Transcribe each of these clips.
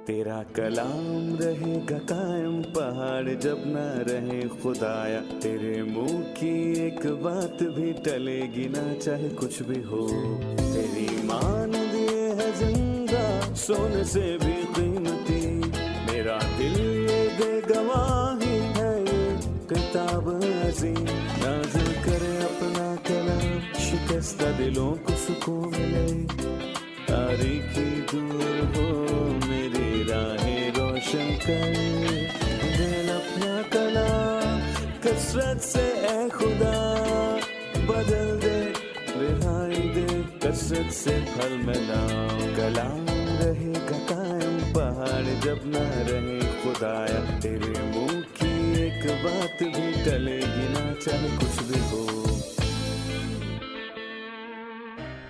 तेरा कलाम रहेगा कायम पहाड़ जब ना रहे खुदाया, तेरे मुंह की एक बात भी टलेगी ना चाहे कुछ भी हो। तेरी मान दिए है जिंदा सोने से भी कीमती, मेरा दिल ये दे गवाही है ये किताब अजीम। नाज़िल करे अपना कलाम शिकस्ता दिलों को सुकून मिले, तारीखी दूर हो मेरी राहें रोशन कर। दिल अपना कलाम कसरत से ए खुदा बदल दे, रिहाई दे कसरत से फल मिलाओ। कलाम रहेगा कायम पहाड़ जब ना रहे खुदाया, तेरे मुंह की एक बात भी टलेगी ना चाहे कुछ भी हो।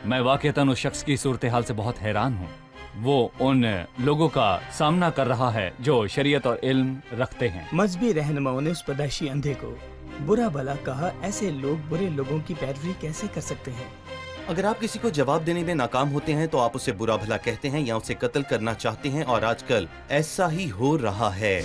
मैं वाकईतन उस शख्स की सूरत हाल से बहुत हैरान हूँ। वो उन लोगों का सामना कर रहा है जो शरीयत और इल्म रखते हैं। मजहबी रहनुमाओं ने उस पैदाइशी अंधे को बुरा भला कहा। ऐसे लोग बुरे लोगों की पैरवी कैसे कर सकते हैं? अगर आप किसी को जवाब देने में नाकाम होते हैं तो आप उसे बुरा भला कहते हैं या उसे कत्ल करना चाहते हैं, और आजकल ऐसा ही हो रहा है।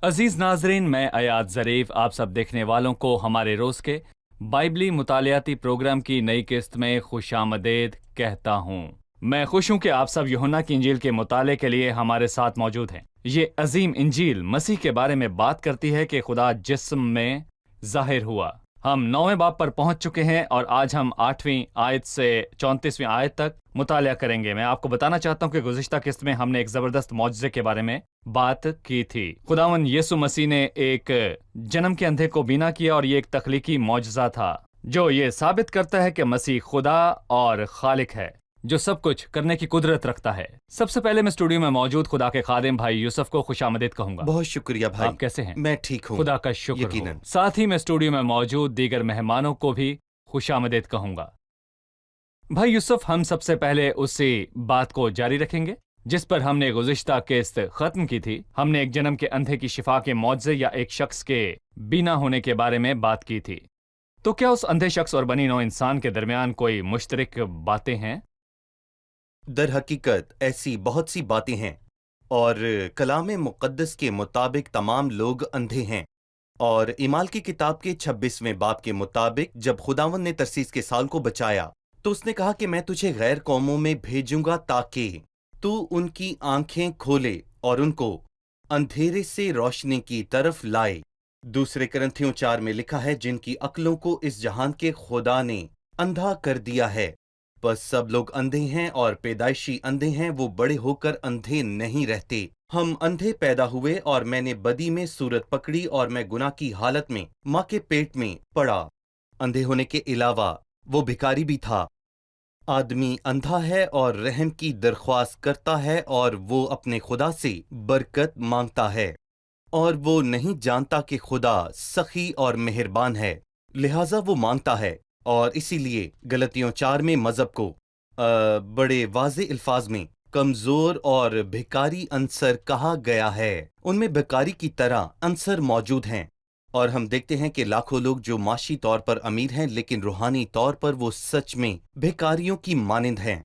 अजीज नाजरीन, मैं अयाद ज़रीफ आप सब देखने वालों को हमारे रोज के बाइबली मुतालियाती प्रोग्राम की नई किस्त में खुशामदीद कहता हूँ। मैं खुश हूँ कि आप सब यूहन्ना की इंजील के मुताले के लिए हमारे साथ मौजूद हैं। ये अजीम इंजील मसीह के बारे में बात करती है कि खुदा जिस्म में जाहिर हुआ। हम 9वें बाब पर पहुंच चुके हैं और आज हम 8वीं आयत से 34वीं आयत तक मुतालिया करेंगे। मैं आपको बताना चाहता हूं कि गुज़िश्ता किस्त में हमने एक जबरदस्त मौजज़े के बारे में बात की थी। खुदावन यीशु मसीह ने एक जन्म के अंधे को बीना किया और ये एक तख्लीकी मौजज़ा था जो ये साबित करता है कि मसीह खुदा और खालिक है जो सब कुछ करने की कुदरत रखता है। सबसे पहले मैं स्टूडियो में मौजूद खुदा के खादिम भाई यूसुफ को खुशामदीद कहूंगा। बहुत शुक्रिया भाई। आप कैसे हैं? मैं ठीक हूँ, खुदा का शुक्र हो। यकीनन। साथ ही मैं स्टूडियो में मौजूद दीगर मेहमानों को भी खुशामदीद कहूंगा। भाई यूसुफ, हम सबसे पहले उसी बात को जारी रखेंगे जिस पर हमने गुज़िश्ता किस्त खत्म की थी। हमने एक जन्म के अंधे की शिफा के मौजज़े या एक शख्स के बीना होने के बारे में बात की थी। तो क्या उस अंधे शख्स और बनी नौ इंसान के दरमियान कोई मुश्तरक बातें हैं? दर हकीकत ऐसी बहुत सी बातें हैं, और कलाम मुक़द्दस के मुताबिक तमाम लोग अंधे हैं। और इमाल की किताब के 26वें बाब के मुताबिक जब खुदावन ने तरसीस के साल को बचाया तो उसने कहा कि मैं तुझे गैर कौमों में भेजूंगा ताकि तू उनकी आंखें खोले और उनको अंधेरे से रोशनी की तरफ लाए। दूसरे करंथियों 4 में लिखा है, जिनकी अक्लों को इस जहान के खुदा ने अंधा कर दिया है। बस सब लोग अंधे हैं और पैदाइशी अंधे हैं, वो बड़े होकर अंधे नहीं रहते। हम अंधे पैदा हुए और मैंने बदी में सूरत पकड़ी और मैं गुनाह की हालत में माँ के पेट में पड़ा। अंधे होने के अलावा वो भिखारी भी था। आदमी अंधा है और रहम की दरख्वास्त करता है और वो अपने खुदा से बरकत मांगता है, और वो नहीं जानता कि खुदा सखी और मेहरबान है, लिहाजा वो मांगता है। और इसीलिए गलतियों 4 में मज़हब को बड़े वाज़े अल्फाज में कमज़ोर और भिकारी अंसर कहा गया है। उनमें भिकारी की तरह अंसर मौजूद हैं, और हम देखते हैं कि लाखों लोग जो माशी तौर पर अमीर हैं लेकिन रूहानी तौर पर वो सच में भिखारियों की मानिंद हैं।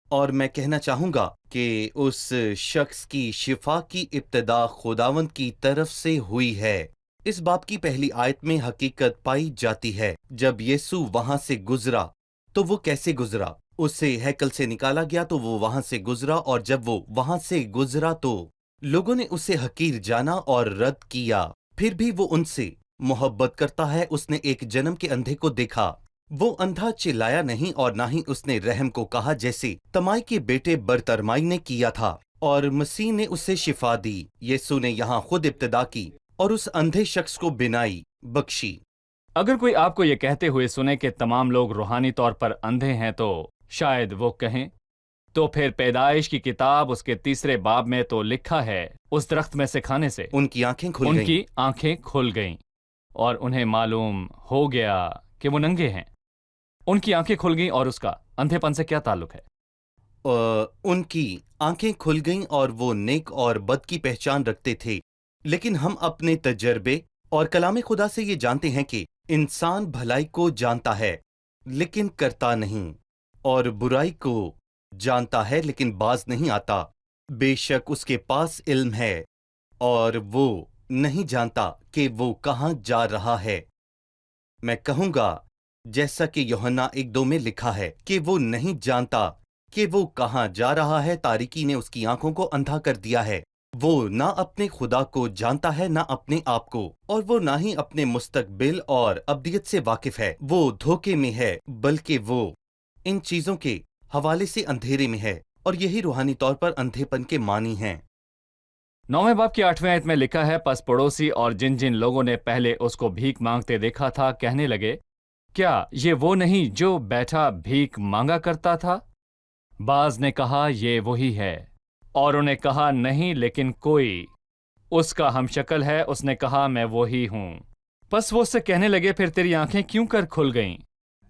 और मैं कहना चाहूँगा कि उस शख्स की शिफा की इब्तिदा खुदावंद की तरफ से हुई है। इस बाब की पहली आयत में हकीकत पाई जाती है। जब यीशु वहां से गुजरा तो वो कैसे गुजरा? उसे हैकल से निकाला गया तो वो वहां से गुजरा, और जब वो वहां से गुजरा तो लोगों ने उसे हकीर जाना और रद्द किया। फिर भी वो उनसे मोहब्बत करता है। उसने एक जन्म के अंधे को देखा। वो अंधा चिल्लाया नहीं और ना ही उसने रहम को कहा जैसे तमाई के बेटे बरतरमाई ने किया था, और मसीह ने उसे शिफा दी। यीशु ने यहाँ खुद इब्तिदा की और उस अंधे शख्स को बिनाई बख्शी। अगर कोई आपको ये कहते हुए सुने कि तमाम लोग रूहानी तौर पर अंधे हैं तो शायद वो कहें, तो फिर पैदाइश की किताब उसके 3 बाब में तो लिखा है, उस दरख्त में से खाने से उनकी आंखें खुल गईं और उन्हें मालूम हो गया कि वो नंगे हैं। उनकी आंखें खुल गईं और उसका अंधेपन से क्या ताल्लुक है? उनकी आंखें खुल गईं और वो नेक और बद की पहचान रखते थे। लेकिन हम अपने तजर्बे और कलाम खुदा से ये जानते हैं कि इंसान भलाई को जानता है लेकिन करता नहीं, और बुराई को जानता है लेकिन बाज नहीं आता। बेशक उसके पास इल्म है और वो नहीं जानता कि वो कहाँ जा रहा है। मैं कहूँगा, जैसा कि यूहन्ना 1:2 में लिखा है, कि वो नहीं जानता कि वो कहाँ जा रहा है। तारीकी ने उसकी आंखों को अंधा कर दिया है। वो ना अपने खुदा को जानता है, ना अपने आप को, और वो ना ही अपने मुस्तकबिल और अब्दियत से वाकिफ है। वो धोखे में है, बल्कि वो इन चीजों के हवाले से अंधेरे में है, और यही रूहानी तौर पर अंधेपन के मानी हैं। 9वें बाब की 8वें आयत में लिखा है, पस पड़ोसी और जिन जिन लोगों ने पहले उसको भीख मांगते देखा था कहने लगे, क्या ये वो नहीं जो बैठा भीख मांगा करता था? बाज ने कहा, ये वही है। और उन्हें कहा, नहीं, लेकिन कोई उसका हमशक्ल है। उसने कहा, मैं वही हूं। बस वो उससे कहने लगे, फिर तेरी आंखें क्यों कर खुल गईं?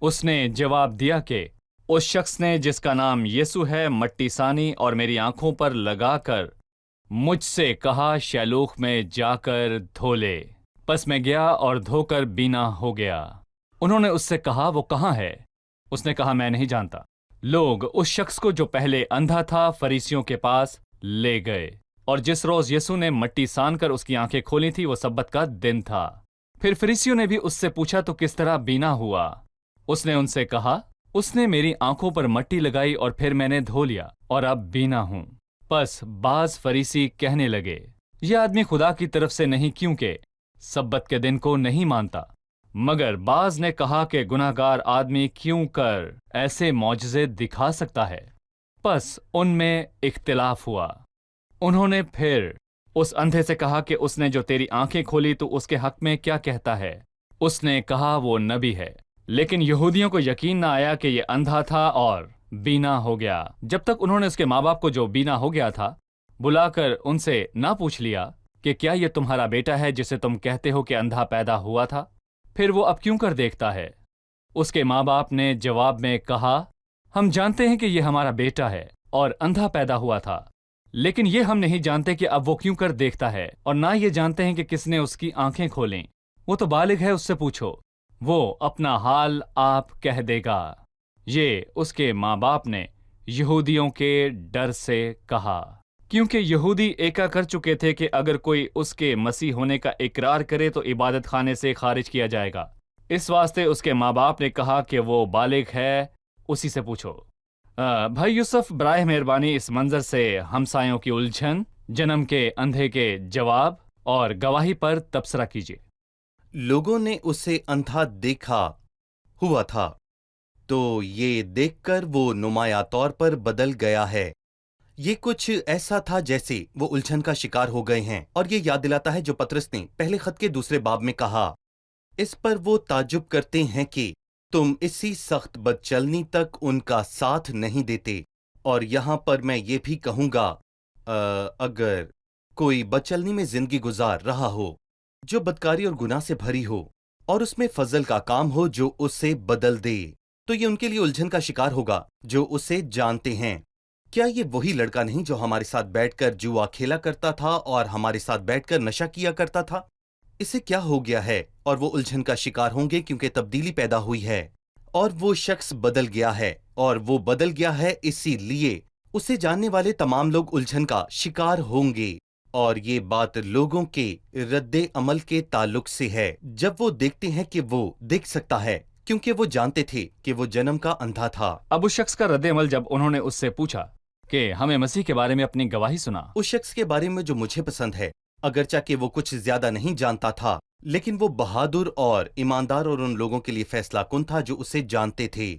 उसने जवाब दिया कि उस शख्स ने जिसका नाम यीशु है मट्टी सानी और मेरी आंखों पर लगाकर मुझसे कहा, शैलूख में जाकर धो ले। बस मैं गया और धोकर बीना हो गया। उन्होंने उससे कहा, वो कहाँ है? उसने कहा, मैं नहीं जानता। लोग उस शख्स को जो पहले अंधा था फरीसियों के पास ले गए, और जिस रोज यीशु ने मट्टी सान कर उसकी आंखें खोली थी वो सब्बत का दिन था। फिर फरीसियों ने भी उससे पूछा, तो किस तरह बीना हुआ? उसने उनसे कहा, उसने मेरी आंखों पर मट्टी लगाई और फिर मैंने धो लिया और अब बीना हूं। बस बाज फरीसी कहने लगे, यह आदमी खुदा की तरफ से नहीं, क्योंकि सब्बत के दिन को नहीं मानता। मगर बाज ने कहा कि गुनाहगार आदमी क्यों कर ऐसे मौजज़े दिखा सकता है? बस उनमें इख्तिलाफ हुआ। उन्होंने फिर उस अंधे से कहा कि उसने जो तेरी आंखें खोली तो उसके हक में क्या कहता है? उसने कहा, वो नबी है। लेकिन यहूदियों को यकीन न आया कि ये अंधा था और बीना हो गया, जब तक उन्होंने उसके माँ बाप को जो बीना हो गया था बुलाकर उनसे ना पूछ लिया कि क्या ये तुम्हारा बेटा है जिसे तुम कहते हो कि अंधा पैदा हुआ था? फिर वो अब क्यों कर देखता है? उसके माँ बाप ने जवाब में कहा, हम जानते हैं कि ये हमारा बेटा है और अंधा पैदा हुआ था, लेकिन ये हम नहीं जानते कि अब वो क्यों कर देखता है, और ना ये जानते हैं कि किसने उसकी आंखें खोलें। वो तो बालिग है, उससे पूछो, वो अपना हाल आप कह देगा। ये उसके माँ बाप ने यहूदियों के डर से कहा, क्योंकि यहूदी एका कर चुके थे कि अगर कोई उसके मसीह होने का इकरार करे तो इबादत खाने से खारिज किया जाएगा। इस वास्ते उसके माँ बाप ने कहा कि वो बालिग है, उसी से पूछो। भाई यूसुफ, बराए मेहरबानी इस मंजर से हमसायों की उलझन, जन्म के अंधे के जवाब और गवाही पर तबसरा कीजिए। लोगों ने उसे अंधा देखा हुआ था, तो ये देखकर वो नुमाया तौर पर बदल गया है। ये कुछ ऐसा था जैसे वो उलझन का शिकार हो गए हैं, और ये याद दिलाता है जो पतरस ने पहले खत के 2 बाब में कहा। इस पर वो ताज्जुब करते हैं कि तुम इसी सख्त बदचलनी तक उनका साथ नहीं देते। और यहाँ पर मैं ये भी कहूँगा, अगर कोई बदचलनी में जिंदगी गुजार रहा हो जो बदकारी और गुनाह से भरी हो, और उसमें फजल का काम हो जो उसे बदल दे, तो ये उनके लिए उलझन का शिकार होगा जो उसे जानते हैं। क्या ये वही लड़का नहीं जो हमारे साथ बैठकर जुआ खेला करता था और हमारे साथ बैठकर नशा किया करता था? इसे क्या हो गया है? और वो उलझन का शिकार होंगे क्योंकि तब्दीली पैदा हुई है, और वो शख्स बदल गया है, और वो बदल गया है इसीलिए उसे जानने वाले तमाम लोग उलझन का शिकार होंगे। और ये बात लोगों के रद्दे अमल के ताल्लुक से है, जब वो देखते हैं कि वो देख सकता है, क्योंकि वो जानते थे कि वो जन्म का अंधा था। अब उस शख्स का रद्दे अमल जब उन्होंने उससे पूछा कि हमें मसीह के बारे में अपनी गवाही सुना। उस शख्स के बारे में जो मुझे पसंद है, अगरचा कि वो कुछ ज्यादा नहीं जानता था, लेकिन वो बहादुर और ईमानदार और उन लोगों के लिए फैसला कुन था जो उसे जानते थे,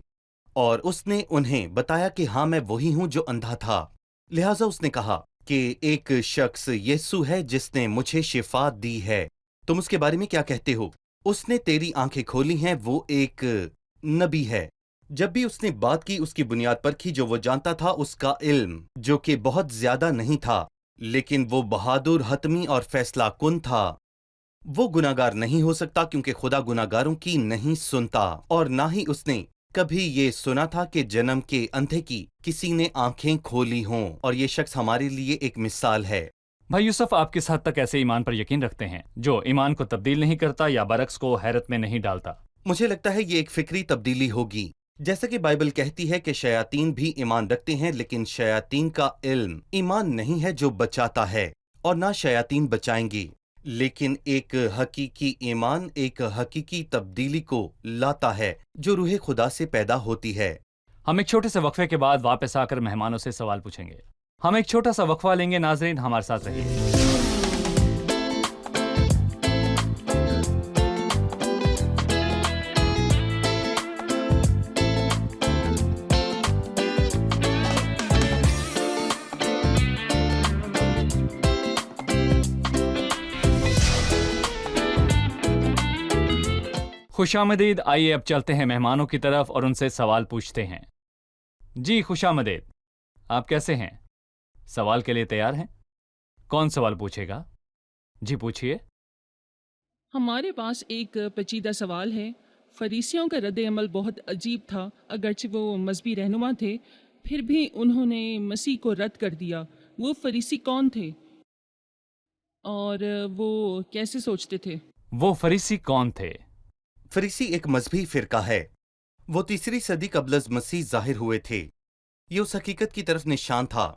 और उसने उन्हें बताया कि हाँ, मैं वही हूं जो अंधा था। लिहाजा उसने कहा कि एक शख्स यीशु है जिसने मुझे शिफा दी है। तुम उसके बारे में क्या कहते हो? उसने तेरी आंखें खोली हैं, वो एक नबी है। जब भी उसने बात की उसकी बुनियाद पर की जो वो जानता था, उसका इल्म जो कि बहुत ज्यादा नहीं था, लेकिन वो बहादुर, हतमी और फैसला कुन था। वो गुनाहगार नहीं हो सकता क्योंकि खुदा गुनाहगारों की नहीं सुनता, और ना ही उसने कभी ये सुना था कि जन्म के अंधे की किसी ने आंखें खोली हों। और ये शख्स हमारे लिए एक मिसाल है। بھائی یوسف، آپ کس حد تک ایسے ایمان پر یقین رکھتے ہیں جو ایمان کو تبدیل نہیں کرتا یا برعکس کو حیرت میں نہیں ڈالتا؟ مجھے لگتا ہے یہ ایک فکری تبدیلی ہوگی، جیسا کہ بائبل کہتی ہے کہ شیاطین بھی ایمان رکھتے ہیں، لیکن شیاطین کا علم ایمان نہیں ہے جو بچاتا ہے، اور نہ شیاطین بچائیں گی، لیکن ایک حقیقی ایمان ایک حقیقی تبدیلی کو لاتا ہے جو روح خدا سے پیدا ہوتی ہے۔ ہم ایک چھوٹے سے وقفے کے بعد واپس آ کر مہمانوں سے سوال پوچھیں گے۔ ہم ایک چھوٹا سا وقفہ لیں گے، ناظرین ہمارے ساتھ رہیے۔ خوش آمدید، آئیے اب چلتے ہیں مہمانوں کی طرف اور ان سے سوال پوچھتے ہیں۔ جی خوش آمدید، آپ کیسے ہیں؟ سوال کے لیے تیار ہیں؟ کون سوال پوچھے گا؟ جی پوچھئے۔ ہمارے پاس ایک پیچیدہ سوال ہے۔ فریسیوں کا رد عمل بہت عجیب تھا، اگرچہ وہ مذہبی رہنما تھے پھر بھی انہوں نے مسیح کو رد کر دیا۔ وہ فریسی کون تھے اور وہ کیسے سوچتے تھے؟ وہ فریسی کون تھے؟ فریسی ایک مذہبی فرقہ ہے، وہ 3 صدی قبل از مسیح ظاہر ہوئے تھے۔ یہ اس حقیقت کی طرف نشان تھا،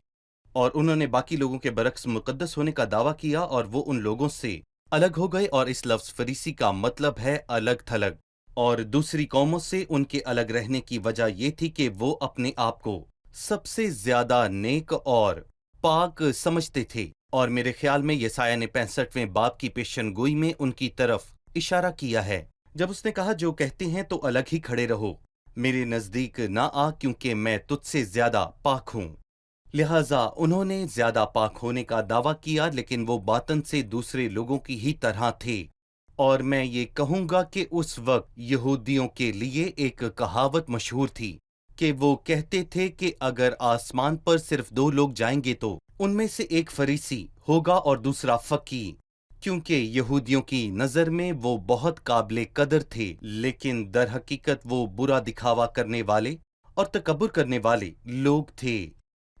اور انہوں نے باقی لوگوں کے برعکس مقدس ہونے کا دعویٰ کیا، اور وہ ان لوگوں سے الگ ہو گئے، اور اس لفظ فریسی کا مطلب ہے الگ تھلگ، اور دوسری قوموں سے ان کے الگ رہنے کی وجہ یہ تھی کہ وہ اپنے آپ کو سب سے زیادہ نیک اور پاک سمجھتے تھے، اور میرے خیال میں یسایہ نے 65ویں باب کی پیشن گوئی میں ان کی طرف اشارہ کیا ہے، جب اس نے کہا جو کہتے ہیں تو الگ ہی کھڑے رہو، میرے نزدیک نہ آ کیونکہ میں تجھ سے زیادہ پاک ہوں۔ لہٰذا انہوں نے زیادہ پاک ہونے کا دعویٰ کیا، لیکن وہ باطن سے دوسرے لوگوں کی ہی طرح تھے، اور میں یہ کہوں گا کہ اس وقت یہودیوں کے لیے ایک کہاوت مشہور تھی کہ وہ کہتے تھے کہ اگر آسمان پر صرف 2 لوگ جائیں گے تو ان میں سے ایک فریسی ہوگا اور دوسرا فقیہ، کیونکہ یہودیوں کی نظر میں وہ بہت قابل قدر تھے، لیکن در حقیقت وہ برا دکھاوا کرنے والے اور تکبر کرنے والے لوگ تھے۔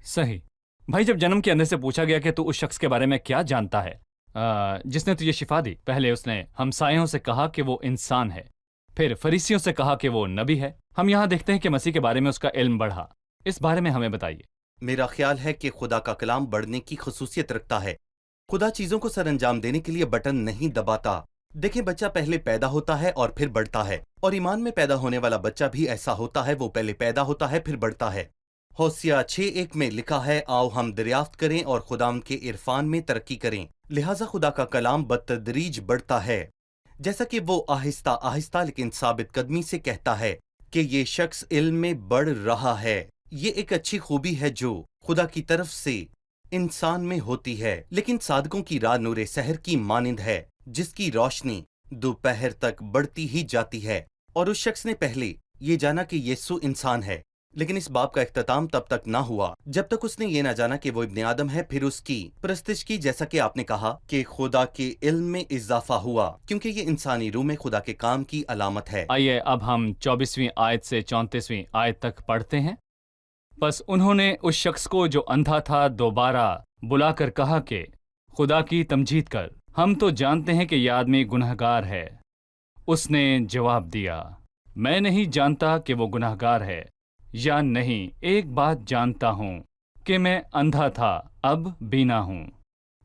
صحیح۔ بھائی جب جنم کے اندھے سے پوچھا گیا کہ تو اس شخص کے بارے میں کیا جانتا ہے جس نے تجھے شفا دی، پہلے اس نے ہمسایوں سے کہا کہ وہ انسان ہے، پھر فریسیوں سے کہا کہ وہ نبی ہے۔ ہم یہاں دیکھتے ہیں کہ مسیح کے بارے میں اس کا علم بڑھا۔ اس بارے میں ہمیں بتائیے۔ میرا خیال ہے کہ خدا کا کلام بڑھنے کی خصوصیت رکھتا ہے۔ خدا چیزوں کو سر انجام دینے کے لیے بٹن نہیں دباتا۔ دیکھیں بچہ پہلے پیدا ہوتا ہے اور پھر بڑھتا ہے، اور ایمان میں پیدا ہونے والا بچہ بھی ایسا ہوتا ہے، وہ پہلے پیدا ہوتا ہے پھر بڑھتا ہے۔ ہوسیہ 6:1 میں لکھا ہے، آؤ ہم دریافت کریں اور خداوند کے عرفان میں ترقی کریں۔ لہٰذا خدا کا کلام بتدریج بڑھتا ہے، جیسا کہ وہ آہستہ آہستہ لیکن ثابت قدمی سے کہتا ہے کہ یہ شخص علم میں بڑھ رہا ہے۔ یہ ایک اچھی خوبی ہے جو خدا کی طرف سے انسان میں ہوتی ہے، لیکن صادقوں کی راہ نور سحر کی مانند ہے جس کی روشنی دوپہر تک بڑھتی ہی جاتی ہے۔ اور اس شخص نے پہلے یہ جانا کہ یسوع انسان ہے، لیکن اس باب کا اختتام تب تک نہ ہوا جب تک اس نے یہ نہ جانا کہ وہ ابن آدم ہے، پھر اس کی پرستش کی، جیسا کہ آپ نے کہا کہ خدا کے علم میں اضافہ ہوا، کیونکہ یہ انسانی روح میں خدا کے کام کی علامت ہے۔ آئیے اب ہم 24ویں آیت سے 34ویں آیت تک پڑھتے ہیں۔ پس انہوں نے اس شخص کو جو اندھا تھا دوبارہ بلا کر کہا کہ خدا کی تمجید کر، ہم تو جانتے ہیں کہ یہ آدمی گنہگار ہے۔ اس نے جواب دیا، میں نہیں جانتا کہ وہ گنہگار ہے یا نہیں، ایک بات جانتا ہوں کہ میں اندھا تھا، اب بینا ہوں۔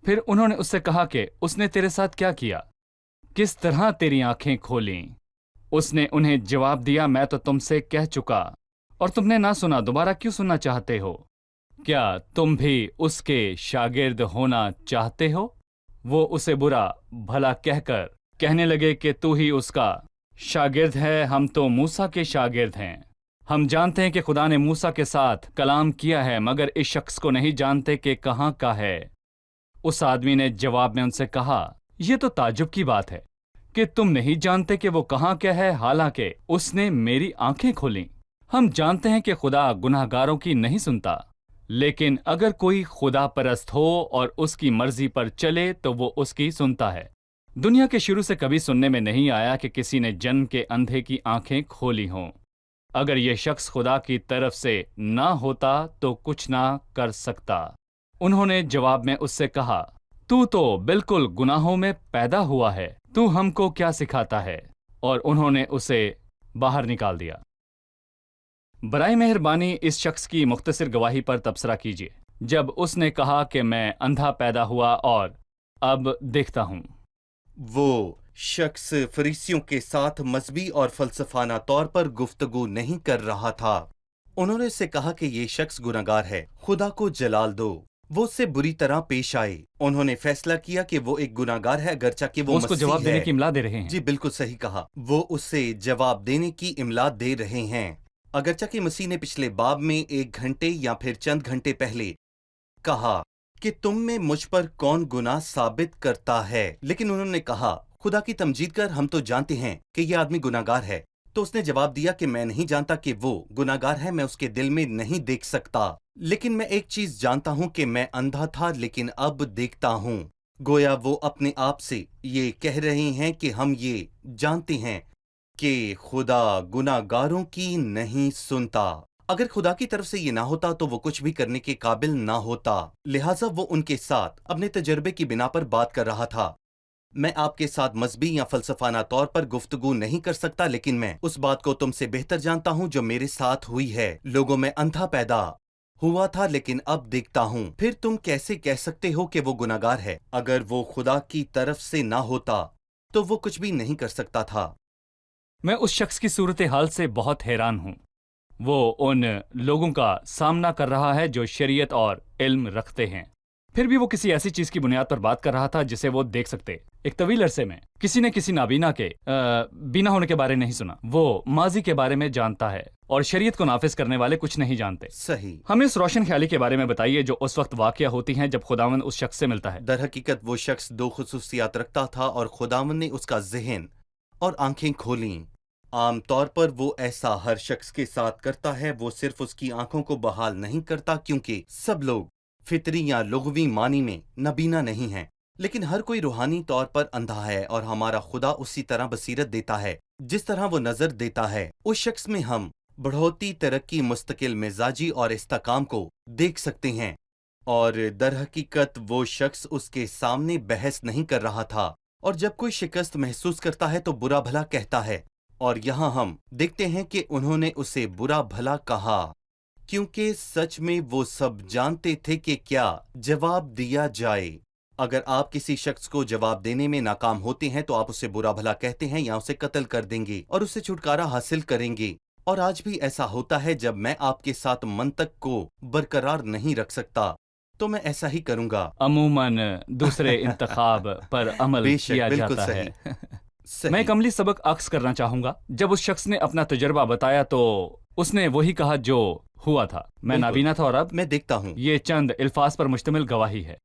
پھر انہوں نے اس سے کہا کہ اس نے تیرے ساتھ کیا کیا؟ کس طرح تیری آنکھیں کھولیں؟ اس نے انہیں جواب دیا، میں تو تم سے کہہ چکا اور تم نے نہ سنا، دوبارہ کیوں سننا چاہتے ہو؟ کیا تم بھی اس کے شاگرد ہونا چاہتے ہو؟ وہ اسے برا بھلا کہہ کر کہنے لگے کہ تو ہی اس کا شاگرد ہے، ہم تو موسیٰ کے شاگرد ہیں۔ ہم جانتے ہیں کہ خدا نے موسیٰ کے ساتھ کلام کیا ہے، مگر اس شخص کو نہیں جانتے کہ کہاں کا ہے۔ اس آدمی نے جواب میں ان سے کہا، یہ تو تعجب کی بات ہے کہ تم نہیں جانتے کہ وہ کہاں کا ہے، حالانکہ اس نے میری آنکھیں کھولیں۔ ہم جانتے ہیں کہ خدا گناہ گاروں کی نہیں سنتا، لیکن اگر کوئی خدا پرست ہو اور اس کی مرضی پر چلے تو وہ اس کی سنتا ہے۔ دنیا کے شروع سے کبھی سننے میں نہیں آیا کہ کسی نے جنم کے اندھے کی آنکھیں کھولی ہوں۔ اگر یہ شخص خدا کی طرف سے نہ ہوتا تو کچھ نہ کر سکتا۔ انہوں نے جواب میں اس سے کہا، तू तो बिल्कुल गुनाहों में पैदा हुआ है, तू हमको क्या सिखाता है? और उन्होंने उसे बाहर निकाल दिया। बराए मेहरबानी इस शख्स की मुख्तसर गवाही पर तबसरा कीजिए। जब उसने कहा कि मैं अंधा पैदा हुआ और अब देखता हूँ। वो शख्स फरीसियों के साथ मजहबी और फलसफाना तौर पर गुफ्तगू नहीं कर रहा था। उन्होंने उससे कहा कि ये शख्स गुनहगार है, खुदा को जलाल दो। वो उससे बुरी तरह पेश आए। उन्होंने फैसला किया कि वो एक गुनहगार है, अगरचा कि वो उसको मसीह जवाब देने है। की इमला दे रहे हैं। जी बिल्कुल सही कहा, वो उससे जवाब देने की इमला दे रहे हैं। अगरचा कि मसीह ने पिछले बाब में 1 घंटे या फिर चंद घंटे पहले कहा कि तुम में मुझ पर कौन गुनाह साबित करता है, लेकिन उन्होंने कहा खुदा की तमजीद कर हम तो जानते हैं कि यह आदमी गुनाहगार है। तो उसने जवाब दिया कि मैं नहीं जानता कि वो गुनाहगार है, मैं उसके दिल में नहीं देख सकता, लेकिन मैं एक चीज जानता हूं कि मैं अंधा था लेकिन अब देखता हूं। गोया वो अपने आप से ये कह रहे हैं कि हम ये जानते हैं कि खुदा गुनाहगारों की नहीं सुनता। अगर खुदा की तरफ से ये ना होता तो वो कुछ भी करने के काबिल ना होता, लिहाजा वो उनके साथ अपने तजर्बे की बिना पर बात कर रहा था। मैं आपके साथ मजहबी या फलसफाना तौर पर गुफ्तगू नहीं कर सकता, लेकिन मैं उस बात को तुमसे बेहतर जानता हूं जो मेरे साथ हुई है। लोगों में अंधा पैदा हुआ था लेकिन अब देखता हूं। फिर तुम कैसे कह सकते हो कि वो गुनाहगार है? अगर वो खुदा की तरफ से ना होता तो वो कुछ भी नहीं कर सकता था। मैं उस शख्स की सूरत हाल से बहुत हैरान हूँ। वो उन लोगों का सामना कर रहा है जो शरीयत और इल्म रखते हैं, फिर भी वो किसी ऐसी चीज की बुनियाद पर बात कर रहा था जिसे वो देख सकते। एक तवील अरसे में किसी ने किसी नाबीना के बीना होने के बारे नहीं सुना। वो माजी के बारे में जानता है और शरीयत को नाफिज करने वाले कुछ नहीं जानते। सही। हमें इस रोशन ख्याली के बारे में बताइए जो उस वक्त वाक़या होती हैं जब खुदावंद उस शख्स से मिलता है। दर हकीकत वो शख्स 2 खुसूसियात रखता था और खुदावंद ने उसका ज़हन और आंखें खोलीं। आम तौर पर वो ऐसा हर शख्स के साथ करता है। वो सिर्फ उसकी आंखों को बहाल नहीं करता, क्योंकि सब लोग फितरी या लुग़वी मानी में नबीना नहीं हैं, लेकिन हर कोई रूहानी तौर पर अंधा है और हमारा खुदा उसी तरह बसीरत देता है जिस तरह वो नजर देता है। उस शख्स में हम बढ़ोती, तरक्की, मुस्तकिल मिजाजी और इस्तेकाम को देख सकते हैं। और दर हकीकत वो शख्स उसके सामने बहस नहीं कर रहा था, और जब कोई शिकस्त महसूस करता है तो बुरा भला कहता है। और यहाँ हम देखते हैं कि उन्होंने उसे बुरा भला कहा, क्योंकि सच में वो सब जानते थे कि क्या जवाब दिया जाए। अगर आप किसी शख्स को जवाब देने में नाकाम होते हैं तो आप उसे बुरा भला कहते हैं या उसे कत्ल कर देंगे और उससे छुटकारा हासिल करेंगे। और आज भी ऐसा होता है, जब मैं आपके साथ मंतक को बरकरार नहीं रख सकता तो मैं ऐसा ही करूंगा। अमूमन दूसरे इंतखाब पर अमल बेशक, किया बिल्कुल जाता सही। है। सही। मैं एक अमली सबक अक्स करना चाहूंगा। जब उस शख्स ने अपना तजर्बा बताया तो उसने वही कहा जो हुआ था। मैं बिल्कुल। नाबीना था और अब मैं देखता हूँ। ये चंद अल्फाज पर मुश्तमिल गवाही है।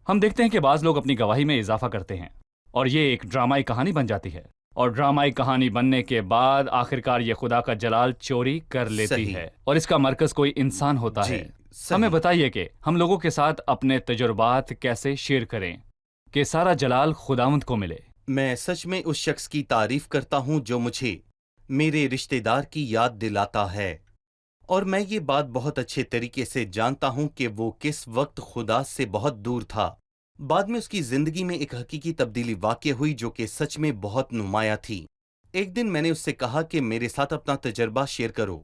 हम देखते हैं कि बाज लोग अपनी गवाही में इजाफा करते हैं और ये एक ड्रामाई कहानी बन जाती है, और ड्रामाई कहानी बनने के बाद आखिरकार ये खुदा का जलाल चोरी कर लेती सही। है, और इसका मरकज कोई इंसान होता जी, है। सही। हमें बताइए कि हम लोगों के साथ अपने तजुर्बात कैसे शेयर करें कि सारा जलाल खुदावंद को मिले। मैं सच में उस शख्स की तारीफ करता हूँ जो मुझे मेरे रिश्तेदार की याद दिलाता है, और मैं ये बात बहुत अच्छे तरीके से जानता हूँ कि वो किस वक्त खुदा से बहुत दूर था। बाद में उसकी जिंदगी में एक हकीकी तब्दीली वाक़या हुई जो कि सच में बहुत नुमाया थी। एक दिन मैंने उससे कहा कि मेरे साथ अपना तजर्बा शेयर करो।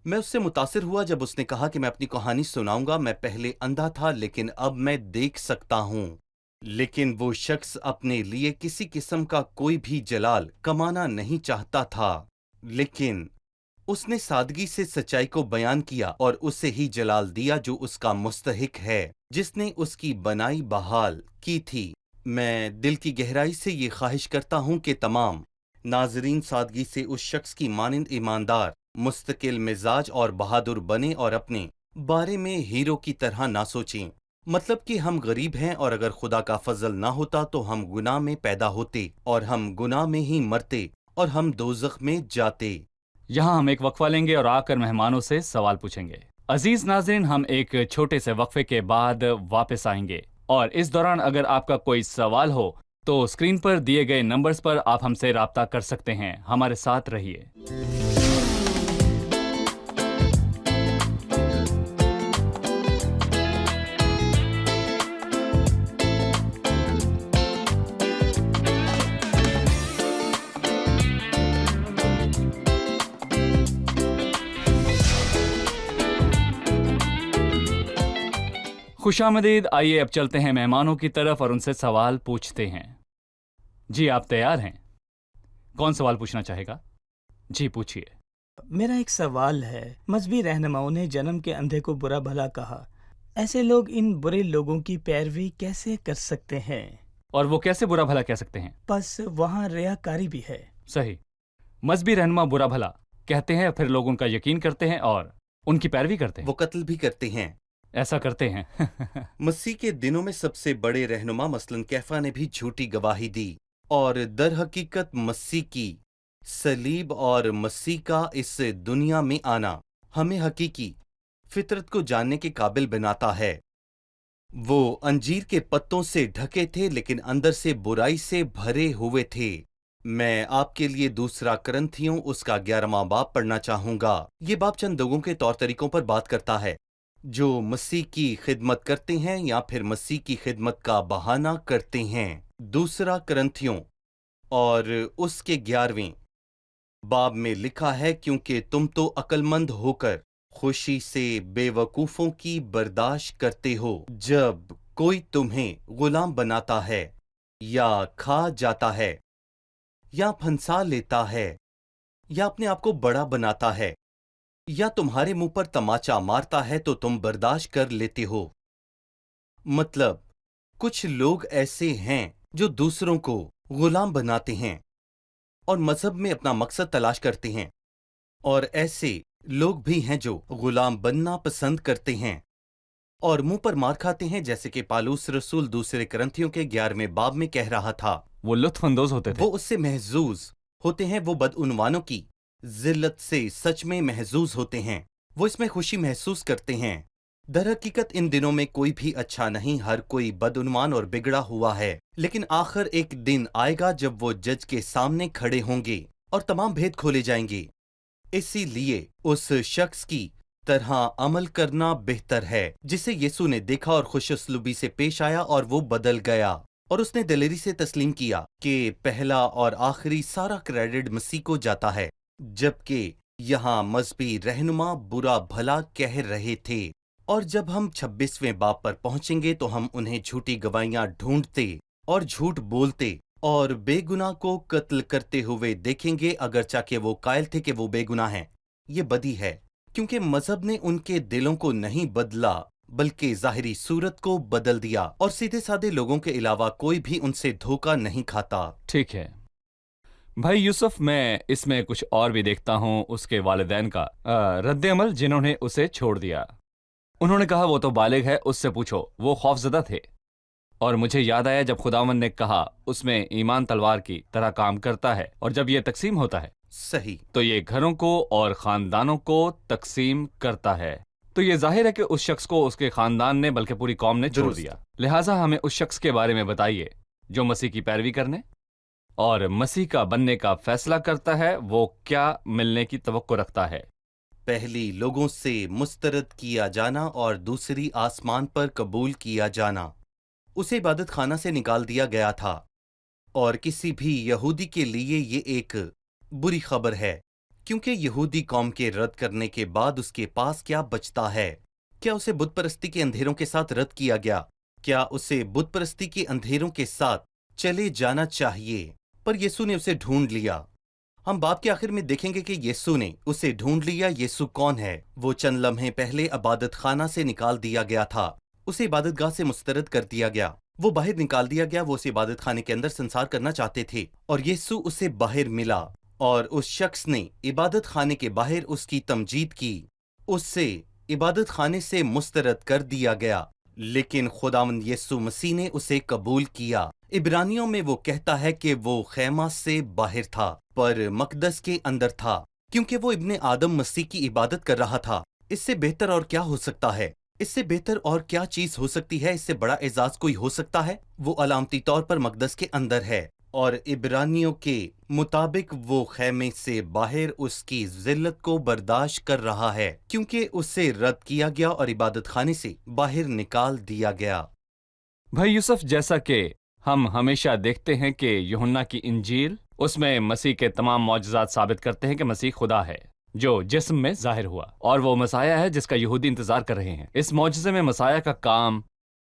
मैं उससे मुतासिर हुआ जब उसने कहा कि मैं अपनी कहानी सुनाऊंगा। मैं पहले अंधा था लेकिन अब मैं देख सकता हूँ। लेकिन वो शख्स अपने लिए किसी किस्म का कोई भी जलाल कमाना नहीं चाहता था, लेकिन उसने सादगी से सच्चाई को बयान किया और उसे ही जलाल दिया जो उसका मुस्तहिक है, जिसने उसकी बनाई बहाल की थी। मैं दिल की गहराई से ये ख्वाहिश करता हूँ कि तमाम नाजरीन सादगी से उस शख्स की मानिंद ईमानदार, मुस्तकिल मिजाज और बहादुर बने और अपने बारे में हीरो की तरह ना सोचें। मतलब कि हम गरीब हैं और अगर खुदा का फजल ना होता तो हम गुनाह में पैदा होते और हम गुनाह में ही मरते और हम दोज़ख में जाते। यहाँ हम एक वक्फा लेंगे और आकर मेहमानों से सवाल पूछेंगे। अजीज नाज़रीन, हम एक छोटे से वक्फे के बाद वापस आएंगे, और इस दौरान अगर आपका कोई सवाल हो तो स्क्रीन पर दिए गए नंबर्स पर आप हमसे राब्ता कर सकते हैं। हमारे साथ रहिए। खुश आमदीद। आइए अब चलते हैं मेहमानों की तरफ और उनसे सवाल पूछते हैं। जी आप तैयार हैं? कौन सवाल पूछना चाहेगा? जी पूछिए। मेरा एक सवाल है। मजहबी रहनुमाओं ने जन्म के अंधे को बुरा भला कहा। ऐसे लोग इन बुरे लोगों की पैरवी कैसे कर सकते हैं? और वो कैसे बुरा भला कह सकते हैं? बस वहाँ रियाकारी भी है। सही। मजहबी रहनुमा बुरा भला कहते हैं, फिर लोग उनका यकीन करते हैं और उनकी पैरवी करते हैं। वो कत्ल भी करते हैं। ऐसा करते हैं। मसीह के दिनों में सबसे बड़े रहनुमा मसलन कैफा ने भी झूठी गवाही दी, और दर हकीकत मसीह की सलीब और मसीह का इस दुनिया में आना हमें हकीकी फितरत को जानने के काबिल बनाता है। वो अंजीर के पत्तों से ढके थे लेकिन अंदर से बुराई से भरे हुए थे। मैं आपके लिए दूसरा करंथियों उसका 11वां बाब पढ़ना चाहूंगा। ये बाब चंद लोगों के तौर तरीकों पर बात करता है जो मसीह की खिदमत करते हैं या फिर मसीह की खिदमत का बहाना करते हैं। दूसरा करंथियों और उसके 11वें बाब में लिखा है, क्योंकि तुम तो अक्लमंद होकर खुशी से बेवकूफों की बर्दाश्त करते हो। जब कोई तुम्हें गुलाम बनाता है या खा जाता है या फंसा लेता है या अपने आप को बड़ा बनाता है या तुम्हारे मुंह पर तमाचा मारता है तो तुम बर्दाश्त कर लेते हो। मतलब कुछ लोग ऐसे हैं जो दूसरों को गुलाम बनाते हैं और मजहब में अपना मकसद तलाश करते हैं, और ऐसे लोग भी हैं जो गुलाम बनना पसंद करते हैं और मुंह पर मार खाते हैं, जैसे कि पालूस रसूल दूसरे करंथियों के 11वें बाब में कह रहा था। वो लुत्फअंदोज होते थे। वो उससे महजूज होते हैं। वो बदउनवानों की जिल्लत से सच में महजूज होते हैं। वो इसमें खुशी महसूस करते हैं। दरहकीकत इन दिनों में कोई भी अच्छा नहीं, हर कोई बदउनवान और बिगड़ा हुआ है। लेकिन आखिर एक दिन आएगा जब वो जज के सामने खड़े होंगे और तमाम भेद खोले जाएंगे। इसीलिए उस शख्स की तरह अमल करना बेहतर है जिसे यीशु ने देखा और खुशउस्लूबी से पेश आया और वो बदल गया, और उसने दिलेरी से तस्लीम किया कि पहला और आखिरी सारा क्रेडिट मसीह को जाता है। जबकि यहाँ मजहबी रहनुमा बुरा भला कह रहे थे, और जब हम 26वें बाब पर पहुंचेंगे तो हम उन्हें झूठी गवाहियां ढूंढते और झूठ बोलते और बेगुनाह को कत्ल करते हुए देखेंगे, अगरचा कि वो कायल थे कि वो बेगुनाह हैं। ये बदी है क्योंकि मजहब ने उनके दिलों को नहीं बदला बल्कि ज़ाहिरी सूरत को बदल दिया, और सीधे साधे लोगों के अलावा कोई भी उनसे धोखा नहीं खाता। ठीक है भाई यूसुफ, मैं इसमें कुछ और भी देखता हूँ उसके वालिदैन का रद्द-ए-अमल जिन्होंने उसे छोड़ दिया। उन्होंने कहा वो तो बालिग है, उससे पूछो। वो खौफजदा थे। और मुझे याद आया जब खुदावंद ने कहा उसमें ईमान तलवार की तरह काम करता है, और जब ये तकसीम होता है सही, तो ये घरों को और खानदानों को तकसीम करता है। तो ये जाहिर है कि उस शख्स को उसके खानदान ने बल्कि पूरी कौम ने छोड़ दुरुस्त। दिया। लिहाजा हमें उस शख्स के बारे में बताइए जो मसीह की पैरवी करने और मसीह का बनने का फैसला करता है। वो क्या मिलने की तवक्को रखता है? पहली लोगों से मुस्तरद किया जाना और दूसरी आसमान पर कबूल किया जाना। उसे इबादत खाना से निकाल दिया गया था, और किसी भी यहूदी के लिए ये एक बुरी खबर है, क्योंकि यहूदी कौम के रद्द करने के बाद उसके पास क्या बचता है? क्या उसे बुत परस्ती के अंधेरों के साथ रद्द किया गया? क्या उसे बुत परस्ती के अंधेरों के साथ चले जाना चाहिए? पर यीशु ने उसे ढूंढ लिया। हम बाब के आखिर में देखेंगे कि यीशु ने उसे ढूंढ लिया। यीशु कौन है? वो चंद लम्हे पहले इबादत खाना से निकाल दिया गया था, उसे इबादतगाह से मुस्तरद कर दिया गया, वो बाहर निकाल दिया गया। वो उसे इबादत खाने के अंदर संसार करना चाहते थे, और यीशु उसे बाहर मिला, और उस शख्स ने इबादत खाने के बाहर उसकी तमजीद की। उससे इबादत खाने से मुस्तरद कर दिया गया, लेकिन खुदावंद यीशु मसीह ने उसे कबूल किया। इब्रानियों में वो कहता है कि वो खैमा से बाहर था पर मकदस के अंदर था, क्योंकि वो इब्ने आदम मसीह की इबादत कर रहा था। इससे बेहतर और क्या हो सकता है? इससे बेहतर और क्या चीज हो सकती है? इससे बड़ा एजाज कोई हो सकता है? वो अलामती तौर पर मकदस के अंदर है, और इब्रानियों के मुताबिक वो खैमे से बाहर उसकी जिल्लत को बर्दाश्त कर रहा है, क्योंकि उसे रद्द किया गया और इबादत खाने से बाहर निकाल दिया गया। भाई यूसुफ, जैसा कि हम हमेशा देखते हैं कि यूहन्ना की इंजील, उसमें मसीह के तमाम मौजज़ात साबित करते हैं कि मसीह खुदा है जो जिस्म में जाहिर हुआ, और वो मसाया है जिसका यहूदी इंतजार कर रहे हैं। इस मौजज़े में मसाया का काम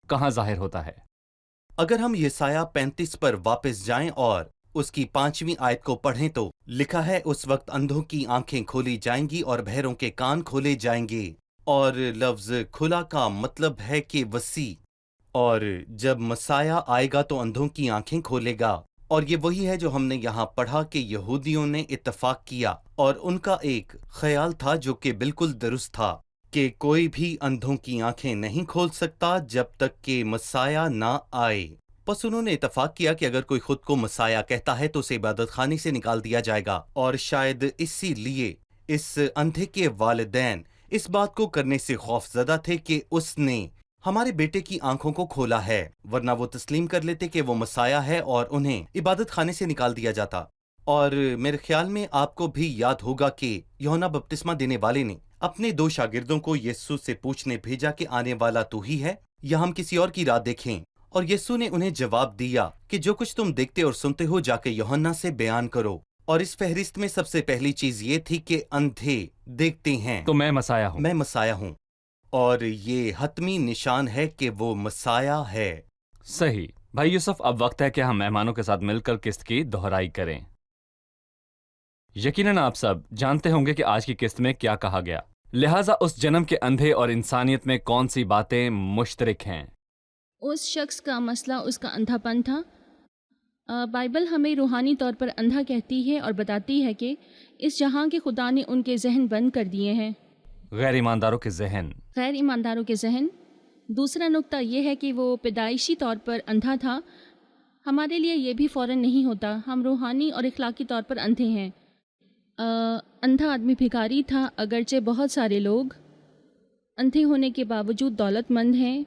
کہاں ظاہر ہوتا ہے؟ اگر ہم یسایہ 35 پر واپس جائیں اور اس کی 5ویں آیت کو پڑھیں تو لکھا ہے، اس وقت اندھوں کی آنکھیں کھولی جائیں گی اور بہروں کے کان کھولے جائیں گے۔ اور لفظ کھلا کا مطلب ہے کہ وسیع، اور جب مسیح آئے گا تو اندھوں کی آنکھیں کھولے گا۔ اور یہ وہی ہے جو ہم نے یہاں پڑھا کہ یہودیوں نے اتفاق کیا اور ان کا ایک خیال تھا جو کہ بالکل درست تھا کہ کوئی بھی اندھوں کی آنکھیں نہیں کھول سکتا جب تک کہ مسیح نہ آئے۔ پس انہوں نے اتفاق کیا کہ اگر کوئی خود کو مسیح کہتا ہے تو اسے عبادت خانے سے نکال دیا جائے گا، اور شاید اسی لیے اس اندھے کے والدین اس بات کو کرنے سے خوف زدہ تھے کہ اس نے ہمارے بیٹے کی آنکھوں کو کھولا ہے، ورنہ وہ تسلیم کر لیتے کہ وہ مسیح ہے اور انہیں عبادت خانے سے نکال دیا جاتا۔ اور میرے خیال میں آپ کو بھی یاد ہوگا کہ یوحنا بپتسمہ دینے والے نے اپنے 2 شاگردوں کو یسوع سے پوچھنے بھیجا کہ آنے والا تو ہی ہے یا ہم کسی اور کی راہ دیکھیں؟ اور یسوع نے انہیں جواب دیا کہ جو کچھ تم دیکھتے اور سنتے ہو جا کے یوحنا سے بیان کرو۔ اور اس فہرست میں سب سے پہلی چیز یہ تھی کہ اندھے دیکھتے ہیں تو میں مسیح ہوں۔ میں مسیح ہوں، اور یہ حتمی نشان ہے کہ وہ مسیح ہے۔ صحیح۔ بھائی یوسف، اب وقت ہے کہ ہم مہمانوں کے ساتھ مل کر قسط کی دہرائی کریں۔ یقیناً آپ سب جانتے ہوں گے کہ آج کی قسط میں کیا کہا گیا، لہٰذا اس جنم کے اندھے اور انسانیت میں کون سی باتیں مشترک ہیں؟ اس شخص کا مسئلہ اس کا اندھا پن تھا۔ بائبل ہمیں روحانی طور پر اندھا کہتی ہے اور بتاتی ہے کہ اس جہاں کے خدا نے ان کے ذہن بند کر دیے ہیں، غیر ایمانداروں کے ذہن۔ غیر ایمانداروں کے ذہن۔ دوسرا نقطہ یہ ہے کہ وہ پیدائشی طور پر اندھا تھا۔ ہمارے لیے یہ بھی فوراً نہیں ہوتا، ہم روحانی اور اخلاقی طور پر اندھے ہیں۔ اندھا آدمی بھکاری تھا، اگرچہ بہت سارے لوگ اندھے ہونے کے باوجود دولت مند ہیں،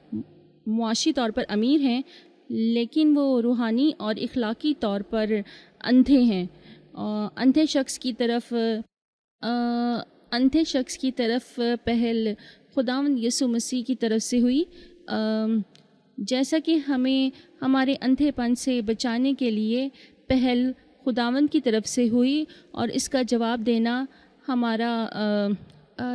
معاشی طور پر امیر ہیں، لیکن وہ روحانی اور اخلاقی طور پر اندھے ہیں۔ اندھے شخص کی طرف پہل خداوند یسوع مسیح کی طرف سے ہوئی، جیسا کہ ہمیں ہمارے اندھے پن سے بچانے کے لیے پہل خداوند کی طرف سے ہوئی، اور اس کا جواب دینا ہمارا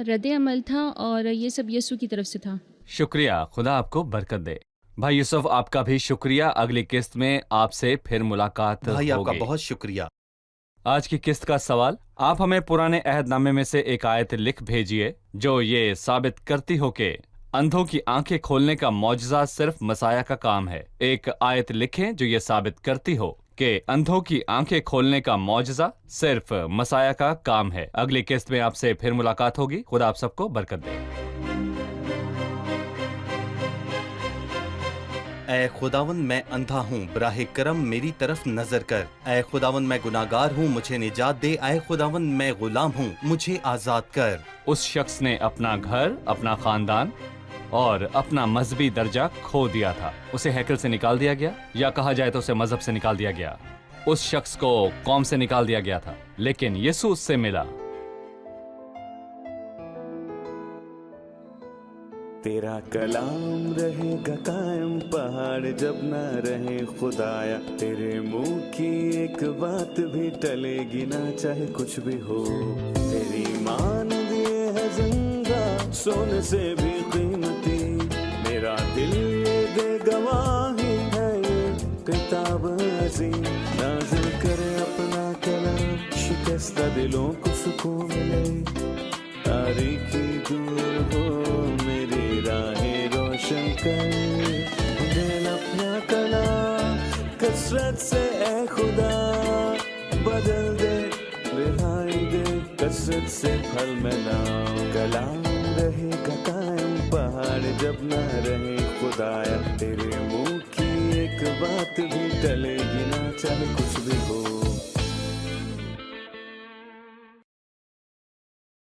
رد عمل تھا، اور یہ سب یسوع کی طرف سے تھا۔ شکریہ، خدا آپ کو برکت دے۔ بھائی یوسف، آپ کا بھی شکریہ۔ اگلی قسط میں آپ سے پھر ملاقات ہوگی۔ بھائی آپ کا بہت شکریہ۔ آج کی قسط کا سوال، آپ ہمیں پرانے عہد نامے میں سے ایک آیت لکھ بھیجیے جو یہ ثابت کرتی ہو کہ اندھوں کی آنکھیں کھولنے کا معجزہ صرف مسیح کا کام ہے۔ ایک آیت لکھیں جو یہ ثابت کرتی ہو کہ اندھوں کی آنکھیں کھولنے کا معجزہ صرف مسیح کا کام ہے۔ اگلی قسط میں آپ سے پھر ملاقات ہوگی۔ خدا آپ سب کو برکت دے۔ اے خداوند، میں اندھا ہوں، براہ کرم میری طرف نظر کر۔ اے خداوند، میں گناہگار ہوں، مجھے نجات دے۔ اے خداوند، میں غلام ہوں، مجھے آزاد کر۔ اس شخص نے اپنا گھر، اپنا خاندان اور اپنا مذہبی درجہ کھو دیا تھا۔ اسے ہیکل سے نکال دیا گیا، یا کہا جائے تو اسے مذہب سے نکال دیا گیا۔ اس شخص کو قوم سے نکال دیا گیا تھا، لیکن یسوع اس سے ملا۔ تیرا کلام رہے گا قائم، پہاڑ جب نہ رہے خدایا، تیرے منہ کی ایک بات بھی ٹلے گی نہ، چاہے کچھ بھی ہو۔ تیری مان دیے ہے زندہ، سونے سے بھی قیمتی، میرا دل یہ دے گواہی ہے، یہ کتاب عظیم نازل کرے اپنا کلام، شکستہ دلوں کو سکون ملے، تاریکی دور ہو میری راہیں روشن کر، دل اپنا کلام کثرت سے اے خدا بدل دے، رہائی دے کثرت سے پھل میں لاؤ۔ کلام رہے گا قائم، پہاڑ جب نہ رہے خدایا، تیرے منہ کی ایک بات بھی ٹلے گی نہ، چاہے کچھ بھی ہو۔